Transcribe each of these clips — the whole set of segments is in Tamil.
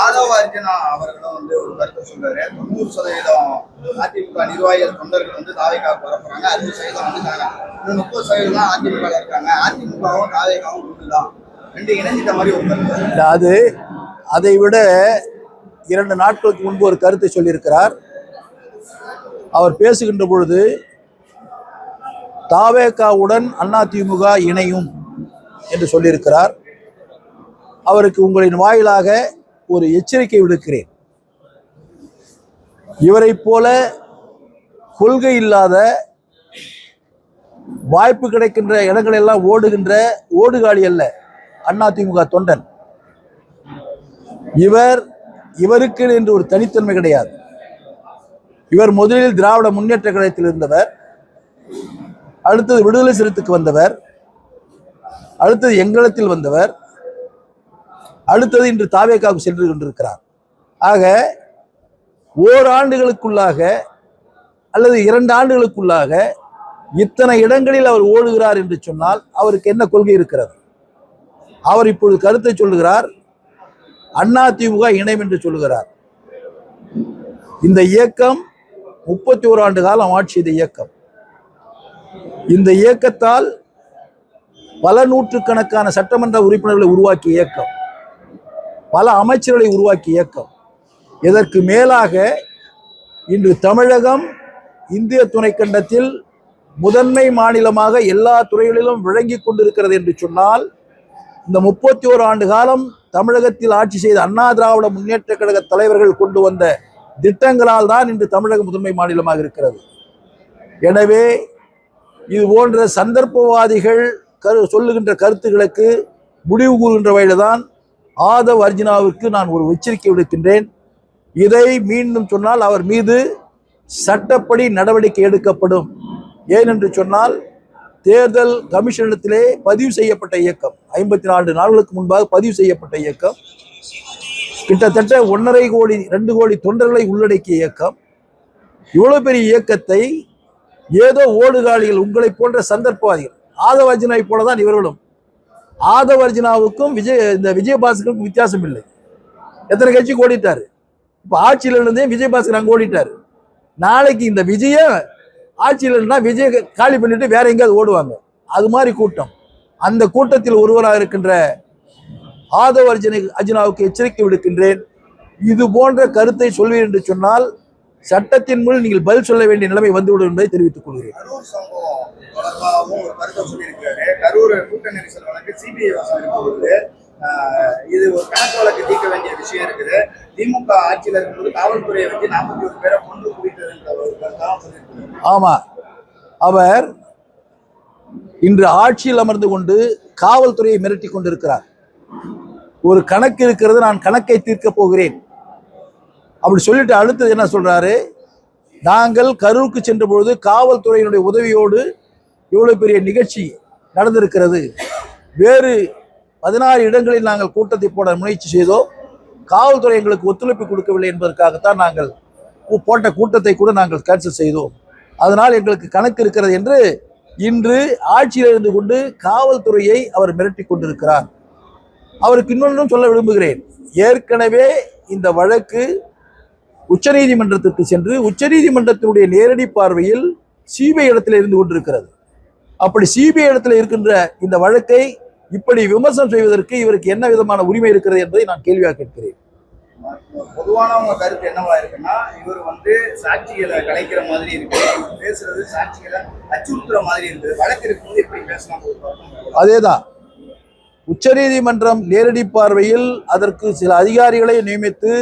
ஆதவ அர்ஜுனா அவர்களும் வந்து ஒரு கருத்தை சொல்றாரு. 90% அதிமுக நிர்வாகிகள் தொண்டர்கள் வந்து தாவேகாவுக்கு வர போறாங்க, 60% வந்துட்டாங்க, இன்னும் 30% தான் அதிமுக இருக்காங்க, அதிமுகவும் தாவேகாவும் ஒண்ணுதான், ரெண்டு இணைஞ்சிட்ட மாதிரி ஒரு கருத்து. அது அதை விட 2 நாட்களுக்கு முன்பு ஒரு கருத்தை சொல்லியிருக்கிறார். அவர் பேசுகின்ற பொழுது தாவேகாவுடன் அதிமுக இணையும் என்று சொல்லியிருக்கிறார். அவருக்கு உங்களின் வாயிலாக ஒரு எச்சரிக்கை விடுக்கிறேன். இவரை போல கொள்கை இல்லாத, வாய்ப்பு கிடைக்கின்ற இடங்களெல்லாம் ஓடுகின்ற ஓடுகாலி அல்ல அதிமுக தொண்டன். இவருக்கு என்று ஒரு தனித்தன்மை கிடையாது. இவர் முதலில் திராவிட முன்னேற்ற கழகத்தில் இருந்தவர், அடுத்தது விடுதலை சிறுத்தைக்கு வந்தவர், அடுத்தது எங்களத்தில் வந்தவர், அடுத்தது இன்று தாவேகாவுக்கு சென்று கொண்டிருக்கிறார். ஆக ஓராண்டுகளுக்குள்ளாக அல்லது 2 ஆண்டுகளுக்குள்ளாக இத்தனை இடங்களில் அவர் ஓடுகிறார் என்று சொன்னால் அவருக்கு என்ன கொள்கை இருக்கிறது? அவர் இப்பொழுது கருத்தை சொல்லுகிறார், அதிமுக இணையம் என்று சொல்லுகிறார். இந்த இயக்கம் 31 ஆண்டு காலம் ஆட்சி செய்த இயக்கம். இந்த இயக்கத்தால் பல நூற்றுக்கணக்கான சட்டமன்ற உறுப்பினர்களை உருவாக்கிய இயக்கம், பல அமைச்சர்களை உருவாக்கிய இயக்கம். இதற்கு மேலாக இன்று தமிழகம் இந்திய துணைக்கண்டத்தில் முதன்மை மாநிலமாக எல்லா துறைகளிலும் விளங்கி கொண்டிருக்கிறது என்று சொன்னால், இந்த 31 ஆண்டு காலம் தமிழகத்தில் ஆட்சி செய்த அண்ணா திராவிட முன்னேற்ற கழக தலைவர்கள் கொண்டு வந்த திட்டங்களால் தான் இன்று தமிழகம் முதன்மை மாநிலமாக இருக்கிறது. எனவே இது போன்ற சந்தர்ப்பவாதிகள் சொல்லுகின்ற கருத்துக்களுக்கு முடிவு கூறுகின்ற வகையில்தான் ஆதவ் அர்ஜுனாவிற்கு நான் ஒரு எச்சரிக்கை விடுக்கின்றேன். இதை மீண்டும் சொன்னால் அவர் மீது சட்டப்படி நடவடிக்கை எடுக்கப்படும். ஏனென்று சொன்னால் தேர்தல் கமிஷனிடத்திலே பதிவு செய்யப்பட்ட இயக்கம், 54 நாட்களுக்கு முன்பாக பதிவு செய்யப்பட்ட இயக்கம், கிட்டத்தட்ட 1.5 கோடி 2 கோடி தொண்டர்களை உள்ளடக்கிய இயக்கம். இவ்வளவு பெரிய இயக்கத்தை ஏதோ ஓடுகாலிகள், உங்களை போன்ற சந்தர்ப்பவாதிகள், ஆதவ அர்ஜுனாவை போலதான் இவர்களும். ஆதவ அர்ஜுனாவுக்கும் இந்த விஜயபாஸ்கருக்கும் வித்தியாசம் இல்லை. எத்தனை கட்சிக்கு ஓடிட்டாரு. இப்ப ஆட்சியில் இருந்தே விஜயபாஸ்கர் அங்க ஓடிட்டாரு. நாளைக்கு இந்த விஜய ஆட்சியில் இருந்தா விஜய காலி பண்ணிட்டு வேற எங்கேயாவது ஓடுவாங்க. அது மாதிரி கூட்டம். அந்த கூட்டத்தில் ஒருவராக இருக்கின்ற ஆதவ அர்ஜுனாவுக்கு எச்சரிக்கை விடுக்கின்றேன். இது போன்ற கருத்தை சொல்வீர் என்று சொன்னால் சட்டத்தின் மூலம் நீங்கள் பதில் சொல்ல வேண்டிய நிலைமை வந்துவிடும் என்பதை தெரிவித்துக் கொள்கிறேன். கரூர் சம்பவம் தொடர்பாகவும் ஒரு கருத்தை சொல்லியிருக்காரு. கரூர் கூட்ட நெரிசல் வழக்கு சிபிஐ வசூலிப்பது, இது ஒரு கணக்கு வழக்கு தீர்க்க வேண்டிய விஷயம் இருக்குது. திமுக ஆட்சியில் இருக்கும்போது காவல்துறையை வச்சு 41 பேரை கொண்டு குவித்ததுன்ற ஒரு கருத்தாக சொல்லியிருக்காரு. ஆமா, அவர் இன்று ஆட்சியில் அமர்ந்து கொண்டு காவல்துறையை மிரட்டி கொண்டிருக்கிறார். ஒரு கணக்கு இருக்கிறது, நான் கணக்கை தீர்க்க போகிறேன் அப்படி சொல்லிட்டு அடுத்தது என்ன சொல்றாரு, நாங்கள் கரூருக்கு சென்ற பொழுது காவல்துறையினுடைய உதவியோடு இவ்வளவு பெரிய நிகழ்ச்சி நடந்திருக்கிறது, வேறு 16 இடங்களில் நாங்கள் கூட்டத்தை போட முயற்சி செய்தோம், காவல்துறை எங்களுக்கு ஒத்துழைப்பு கொடுக்கவில்லை என்பதற்காகத்தான் நாங்கள் போட்ட கூட்டத்தை கூட நாங்கள் கேன்சல் செய்தோம், அதனால் எங்களுக்கு கணக்கு இருக்கிறது என்று இன்று ஆட்சியில் இருந்து கொண்டு காவல்துறையை அவர் மிரட்டி கொண்டிருக்கிறார். அவருக்கு இன்னொன்றும் சொல்ல விரும்புகிறேன். ஏற்கனவே இந்த வழக்கு உச்சநீதிமன்றத்திற்கு சென்று உச்சநீதிமன்றத்தினுடைய நேரடி பார்வையில் சிபிஐ இடத்தில் இருந்து கொண்டிருக்கிறது. அப்படி சிபிஐ இடத்தில் இருக்கின்ற இந்த வழக்கை இப்படி விமர்சனம் செய்வதற்கு இவருக்கு என்ன விதமான உரிமை இருக்கிறது என்பதை நான் கேள்வியாக கேட்கிறேன். பொதுவான உங்க கருத்து என்னவா இருக்குன்னா, இவர் வந்து சாட்சிகளை கலைக்கிற மாதிரி இருக்கு, பேசுறது சாட்சிகளை அச்சுறுத்துற மாதிரி இருக்கு, வழக்கு இருக்கும்போது எப்படி பேசலாம்? அதேதான், உச்சநீதிமன்றம் நேரடி பார்வையில் அதற்கு சில அதிகாரிகளை நியமித்து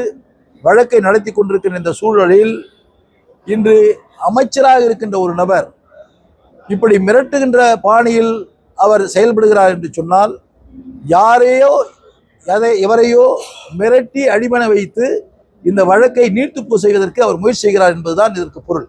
வழக்கை நடத்தி கொண்டிருக்கின்ற இந்த சூழலில் இன்று அமைச்சராக இருக்கின்ற ஒரு நபர் இப்படி மிரட்டுகின்ற பாணியில் அவர் செயல்படுகிறார் என்று சொன்னால், யாரையோ எவரையோ மிரட்டி அடிமன வைத்து இந்த வழக்கை நீட்டிப்பு செய்வதற்கு அவர் முயற்சி செய்கிறார் என்பதுதான் இதற்கு பொருள்.